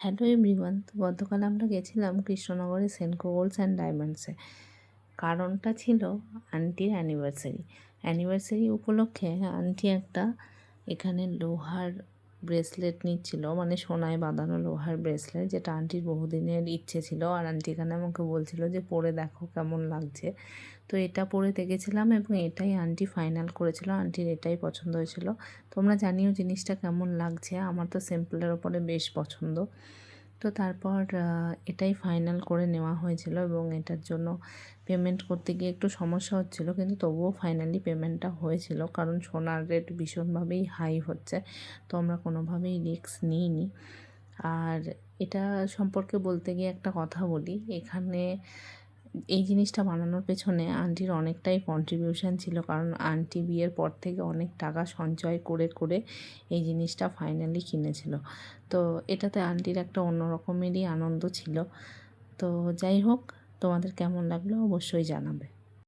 Hello everyone, তো গতকাল আমরা গেছিলাম কৃষ্ণনগরে সেনকো গোল্ডস অ্যান্ড ডায়মন্ডসে। কারণটা ছিল আন্টির অ্যানিভার্সারি উপলক্ষে আন্টি একটা এখানে লোহার ব্রেসলেট নিচ্ছিল, মানে সোনায় বাঁধানো লোহার ব্রেসলেট, যেটা আন্টির বহুদিনের ইচ্ছে ছিল। আর আন্টি এখানে আমাকে বলছিল যে পরে দেখো কেমন লাগছে। তো এটা পরে দেখেছিলাম এবং এটাই আন্টি ফাইনাল করেছিল, আন্টির এটাই পছন্দ হয়েছিল। তোমরা জানিও জিনিসটা কেমন লাগছে। আমার তো সিম্পলের ওপরে বেশ পছন্দ। তো তারপর এটাই ফাইনাল করে নেওয়া হয়েছিল এবং এটার জন্য পেমেন্ট করতে গিয়ে একটু সমস্যা হচ্ছিল, কিন্তু তবুও ফাইনালি পেমেন্টটা হয়েছিল, কারণ সোনার রেট ভীষণভাবেই হাই হচ্ছে। তো আমরা কোনোভাবেই রিস্ক নিইনি। আর এটা সম্পর্কে বলতে গিয়ে একটা কথা বলি, এখানে এই জিনিসটা বানানোর পেছনে আন্টির অনেকটাই কন্ট্রিবিউশন ছিল, কারণ আন্টি বিয়ের পর থেকে অনেক টাকা সঞ্চয় করে করে এই জিনিসটা ফাইনালি কিনেছিল। তো এটাতে আন্টির একটা অন্য রকমেরই আনন্দ ছিল। তো যাই হোক, তোমাদের কেমন লাগলো অবশ্যই জানাবে।